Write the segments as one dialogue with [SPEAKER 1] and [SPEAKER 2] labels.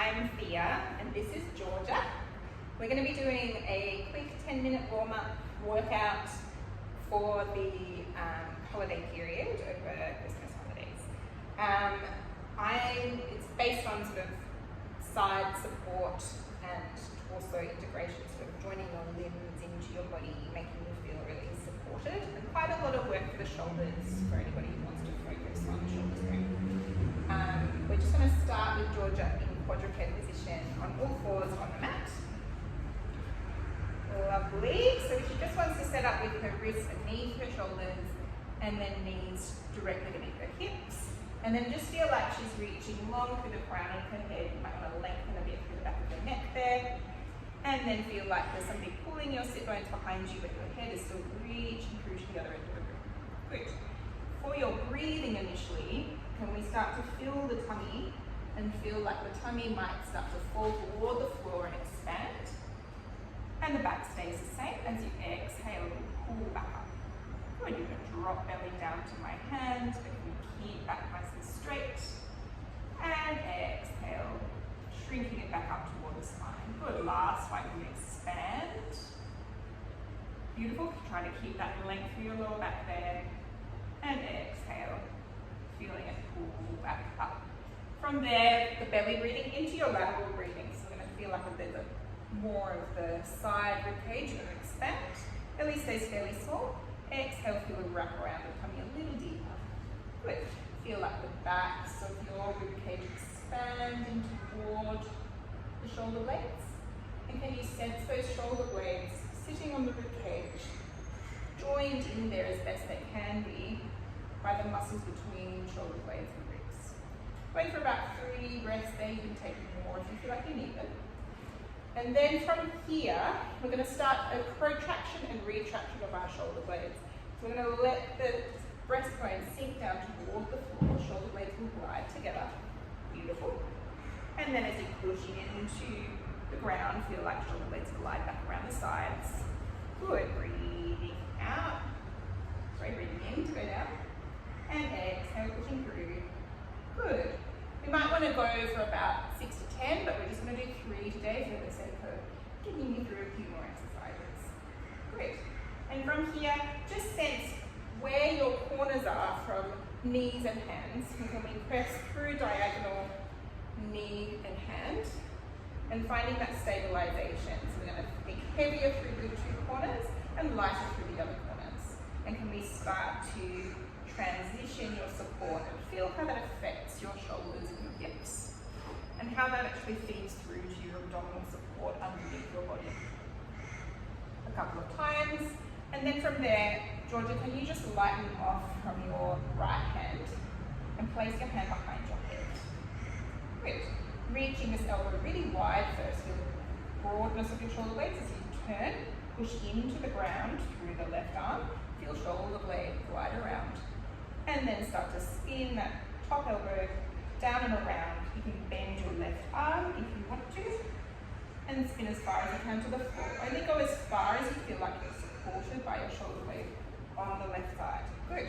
[SPEAKER 1] I'm Thea and this is Georgia. We're going to be doing a quick 10-minute warm-up workout for the holiday period over Christmas holidays. It's based on sort of side support and also integration, sort of joining your limbs into your body, making you feel really supported, and quite a lot of work for the shoulders for anybody who wants to focus on shoulder strength. We're just going to start with Georgia in quadruped position on all fours on the mat. Lovely. So she just wants to set up with her wrists beneath her shoulders and then knees directly beneath her hips. And then just feel like she's reaching long through the crown of her head. You might want to lengthen a bit through the back of her neck there. And then feel like there's something pulling your sit bones behind you, but your head is still reaching through to the other end of the room. Good. For your breathing initially, can we start to fill the tummy and feel like the tummy might start to fall toward the floor and expand. And the back stays the same. As you exhale, pull back up. Good, you can drop belly down to my hands, but you keep back nice and straight. And exhale, shrinking it back up toward the spine. Good, last one, you expand. Beautiful, try to keep that length for your lower back there. And exhale, feeling it pull back up. From there, the belly breathing into your lateral breathing. So we're going to feel like there's more of the side rib cage. You're going to expand. Belly stays fairly small. Exhale, feel it wrap around the tummy a little deeper. Good. Feel like the backs of your rib cage expanding toward the shoulder blades. And can you sense those shoulder blades sitting on the rib cage, joined in there as best they can be by the muscles between shoulder blades and ribs. Wait for about 3 breaths there. You can take more if you feel like you need them. And then from here, we're going to start a protraction and retraction of our shoulder blades. So we're going to let the breastbone sink down toward the floor. Shoulder blades will glide together. Beautiful. And then as you push into the ground, feel like shoulder blades glide back around the sides. Good. Breathing out. Sorry, breathing in to go down. And exhale, pushing through. Good. We might want to go for about 6 to 10, but we're just going to do 3 today for the sake of getting you through a few more exercises. Great. And from here, just sense where your corners are from knees and hands. And can we press through diagonal knee and hand? And finding that stabilization. So we're going to think heavier through the 2 corners and lighter through the other corners. And can we start to transition your support and feel how that affects your shoulders and your hips, and how that actually feeds through to your abdominal support underneath your body. A couple of times, and then from there, Georgia, can you just lighten off from your right hand and place your hand behind your head. Good. Reaching this elbow really wide first, feel the broadness of your shoulder blades as you turn, push into the ground through the left arm, feel shoulder blade glide around. And then start to spin that top elbow down and around. You can bend your left arm if you want to, and spin as far as you can to the floor. Only go as far as you feel like you're supported by your shoulder blade on the left side. Good.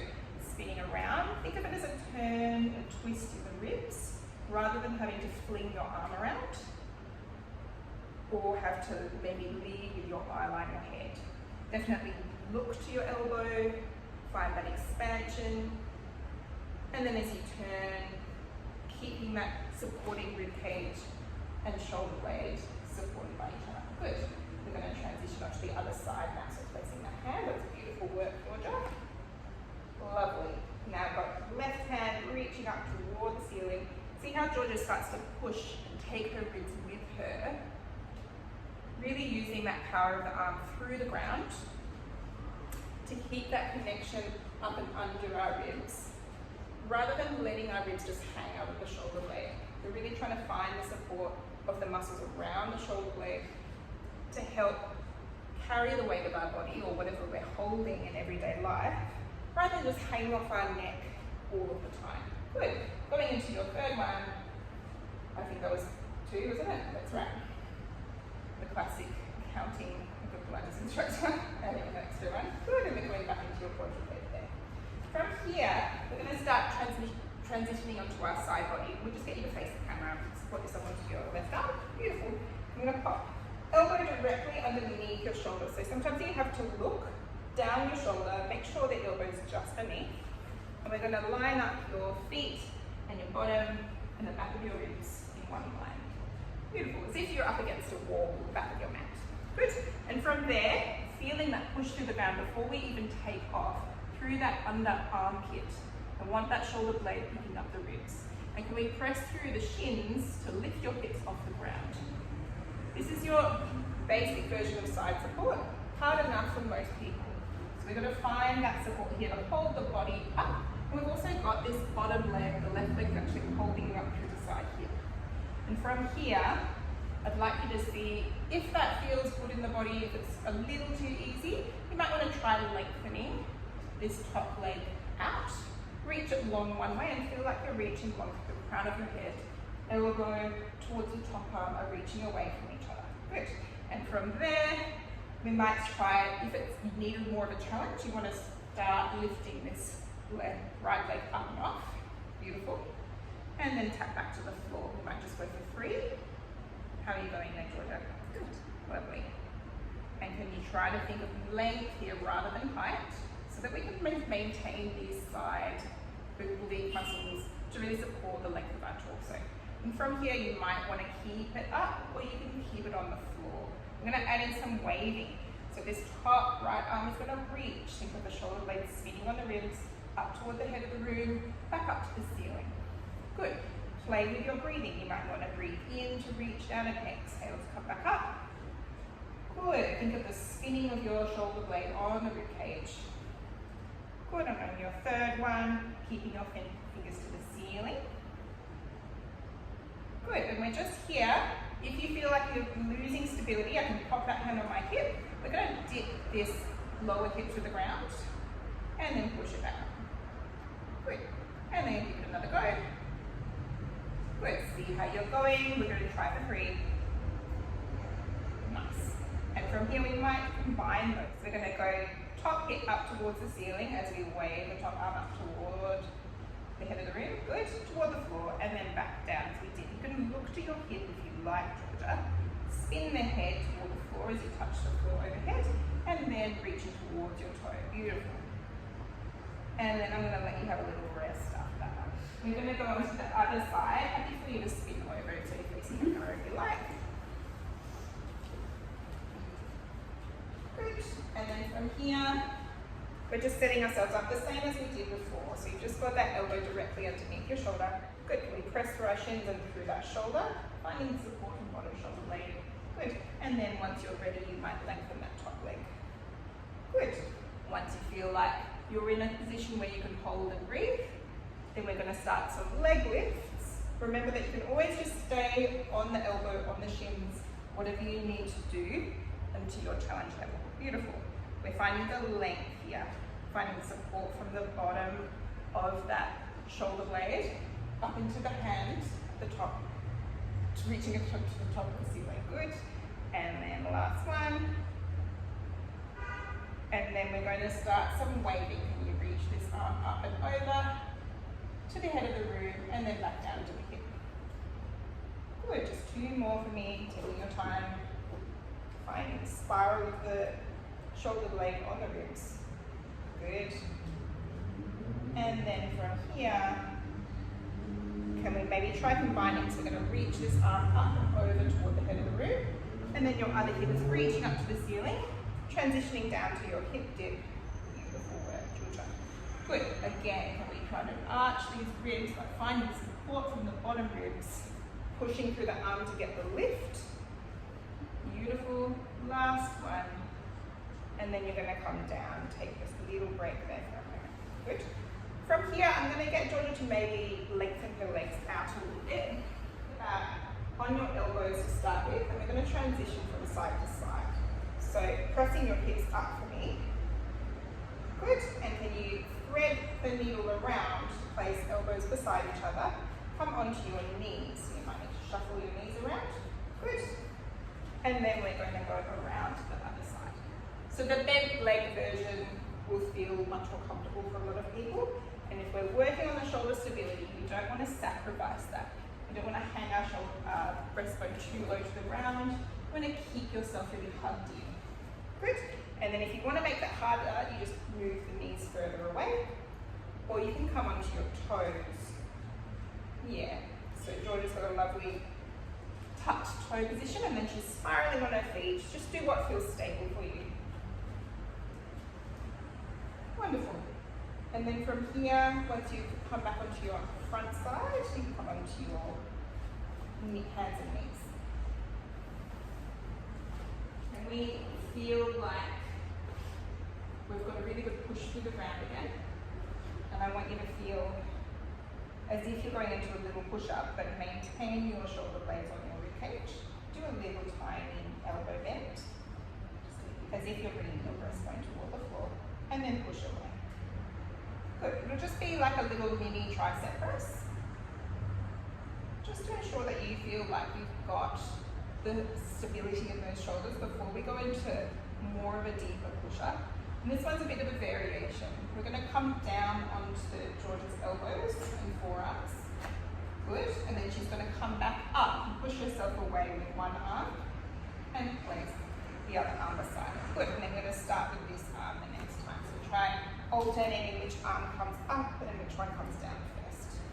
[SPEAKER 1] Spinning around. Think of it as a turn, a twist in the ribs, rather than having to fling your arm around, or have to maybe lead with your eye line or head. Definitely look to your elbow. Find that expansion, and then as you turn, keeping that supporting rib cage and shoulder blade supported by each other. Good. We're going to transition onto the other side now, so placing that hand. That's beautiful work, Georgia. Lovely. Now I've got left hand reaching up toward the ceiling. See how Georgia starts to push and take her ribs with her, really using that power of the arm through the ground to keep that connection up and under our ribs, rather than letting our ribs just hang out of the shoulder blade. We're really trying to find the support of the muscles around the shoulder blade to help carry the weight of our body or whatever we're holding in everyday life, rather than just hang off our neck all of the time. Good. Going into your third one, I think that was 2, wasn't it? That's right. The classic counting Pilates instructor, adding an extra one. Good, and we're going back into your quadruped there. From here, we're going to start transitioning onto our side body. We'll just get you to face the camera, support yourself onto your left arm. Beautiful. I'm going to pop elbow directly underneath your shoulder. So sometimes you have to look down your shoulder, make sure the elbow is just beneath. And we're going to line up your feet and your bottom and the back of your ribs in one line. Beautiful, as if you're up against a wall with the back of your mat. Good. And from there, feeling that push through the ground before we even take off, through that underarm kit. I want that shoulder blade picking up the ribs. And can we press through the shins to lift your hips off the ground? This is your basic version of side support. Hard enough for most people. So we're going to find that support here to hold the body up. And we've also got this bottom leg, the left leg actually holding you up through the side here. And from here, I'd like you to see if that feels good in the body. If it's a little too easy, you might want to try lengthening this top leg out. Reach it long one way and feel like you're reaching long to the crown of your head. Elbow towards the top arm are reaching away from each other. Good. And from there, we might try, if it's needed more of a challenge, you want to start lifting this right leg up and off. Beautiful. And then tap back to the floor. We might just go for 3. How are you going there, Georgia? Good. Lovely. And can you try to think of length here rather than height, so that we can maintain these side oblique muscles to really support the length of our torso. And from here, you might want to keep it up, or you can keep it on the floor. I'm going to add in some waving. So this top right arm is going to reach. Think of the shoulder blades spinning on the ribs, up toward the head of the room, back up to the ceiling. Good. Play with your breathing. You might want to breathe in to reach down and exhale to come back up. Good. Think of the spinning of your shoulder blade on the rib cage. Good. And on your third one, keeping your fingers to the ceiling. Good. And we're just here. If you feel like you're losing stability, I can pop that hand on my hip. We're going to dip this lower hip to the ground and then push it back up. Good. And then give it another go. Good. See how you're going. We're going to try for 3. Nice. And from here, we might combine those. We're going to go top hip up towards the ceiling as we wave the top arm up toward the head of the room. Good. Toward the floor and then back down as we did. You can look to your hip if you like, Georgia. Spin the head toward the floor as you touch the floor overhead, and then reaching towards your toe. Beautiful. And then I'm going to let you have a little rest after that. We're going to go on to the other side. Happy for you to spin over so you're facing the mirror if you like. Good. And then from here, we're just setting ourselves up the same as we did before. So you've just got that elbow directly underneath your shoulder. Good. Can we press through our shins and through that shoulder, finding support from bottom shoulder blade. Good. And then once you're ready, you might lengthen that top leg. Good. Once you feel like you're in a position where you can hold and breathe, then we're going to start some leg lifts. Remember that you can always just stay on the elbow, on the shins, whatever you need to do until your challenge level. Beautiful. We're finding the length here, finding support from the bottom of that shoulder blade up into the hands at the top, reaching up to the top of the ceiling. Good. And then last one. And then we're going to start some waving. Can you reach this arm up and over to the head of the room and then back down to the hip. Good. Just 2 more for me. Taking your time. Finding the spiral of the shoulder blade on the ribs. Good. And then from here, can we maybe try combining? So we're going to reach this arm up and over toward the head of the room. And then your other hip is reaching up to the ceiling, transitioning down to your hip dip. Beautiful work, Georgia. Good. Again, can we try to arch these ribs by finding support from the bottom ribs, pushing through the arm to get the lift. Beautiful. Last one. And then you're going to come down. Take this little break there for a moment. Good. From here, I'm going to get Georgia to maybe lengthen her legs out a little bit. On your elbows to start with, and we're going to transition from side to side. So pressing your hips up for me. Good. And can you thread the needle around to place elbows beside each other? Come onto your knees. So you might need to shuffle your knees around. Good. And then we're going to go around to the other side. So the bent leg version will feel much more comfortable for a lot of people. And if we're working on the shoulder stability, we don't want to sacrifice that. We don't want to hang our breastbone too low to the ground. You want to keep yourself really hugged in. Good. And then if you want to make that harder, you just move the knees further away, or you can come onto your toes. Yeah. So Georgia's got a lovely tucked toe position, and then she's spiraling on her feet. Just do what feels stable for you. Wonderful. And then from here, once you come back onto your front side, you can come onto your hands and knees. And we feel like we've got a really good push through the ground again. And I want you to feel as if you're going into a little push-up, but maintain your shoulder blades on your rib cage. Do a little tiny elbow bend, as if you're bringing your breastbone toward the floor, and then push away. Good. It'll just be like a little mini tricep press, just to ensure that you feel like you've got the stability in those shoulders before we go into more of a deeper push-up. And this one's a bit of a variation. We're going to come down onto Georgia's elbows and forearms. Good. And then she's going to come back up and push herself away with one arm and place the other arm beside it. Good. And then we're going to start with this arm the next time. So try alternating which arm comes up and which one comes down first.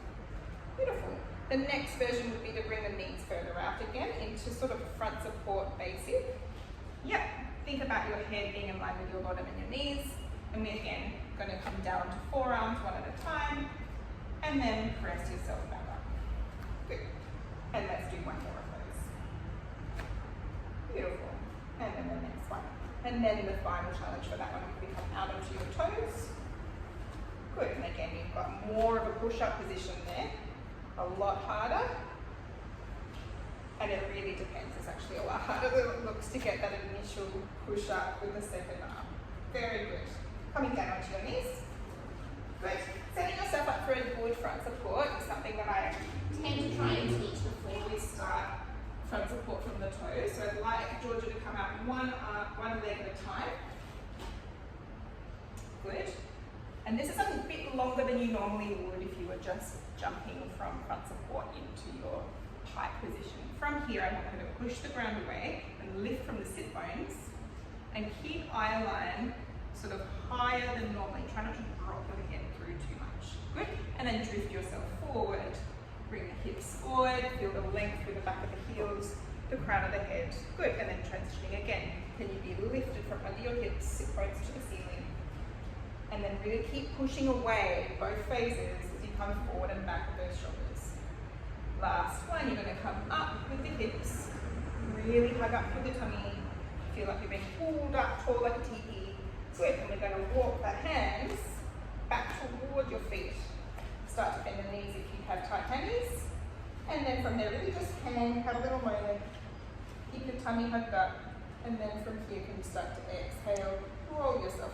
[SPEAKER 1] Beautiful. The next version would be to bring the knees further out again into sort of front support basic. Yep. Think about your head being in line with your bottom and your knees. And we're again going to come down to forearms one at a time. And then press yourself back up. Good. And let's do one more of those. Beautiful. And then the next one. And then the final challenge for that one will be come out onto your toes. Good. And again, you've got more of a push-up position there. A lot harder. And it really depends. It's actually a lot harder than it looks to get that initial push up with the second arm. Very good. Coming down onto your knees. Good. Setting yourself up for a good front support is something that I tend to try and teach before we start front support from the toes. So I'd like Georgia to come out one leg at a time. Good. And this is a bit longer than you normally would if you were just jumping from front support into your pike position. From here, I want her to push the ground away and lift from the sit bones and keep eye line sort of higher than normally. Try not to drop your head through too much. Good. And then drift yourself forward. Bring the hips forward, feel the length through the back of the heels, the crown of the head. Good. And then transitioning again. Can you be lifted from under your hips, sit bones to the ceiling? And then really keep pushing away both phases as you come forward and back with those shoulders. Last one, you're going to come up with the hips, really hug up through the tummy, feel like you're being pulled up tall like a teepee. Good, and we're going to walk the hands back toward your feet. Start to bend the knees if you have tight hammies. And then from there, really just hang, have a little moment, keep your tummy hugged up, and then from here, can you start to exhale, roll yourself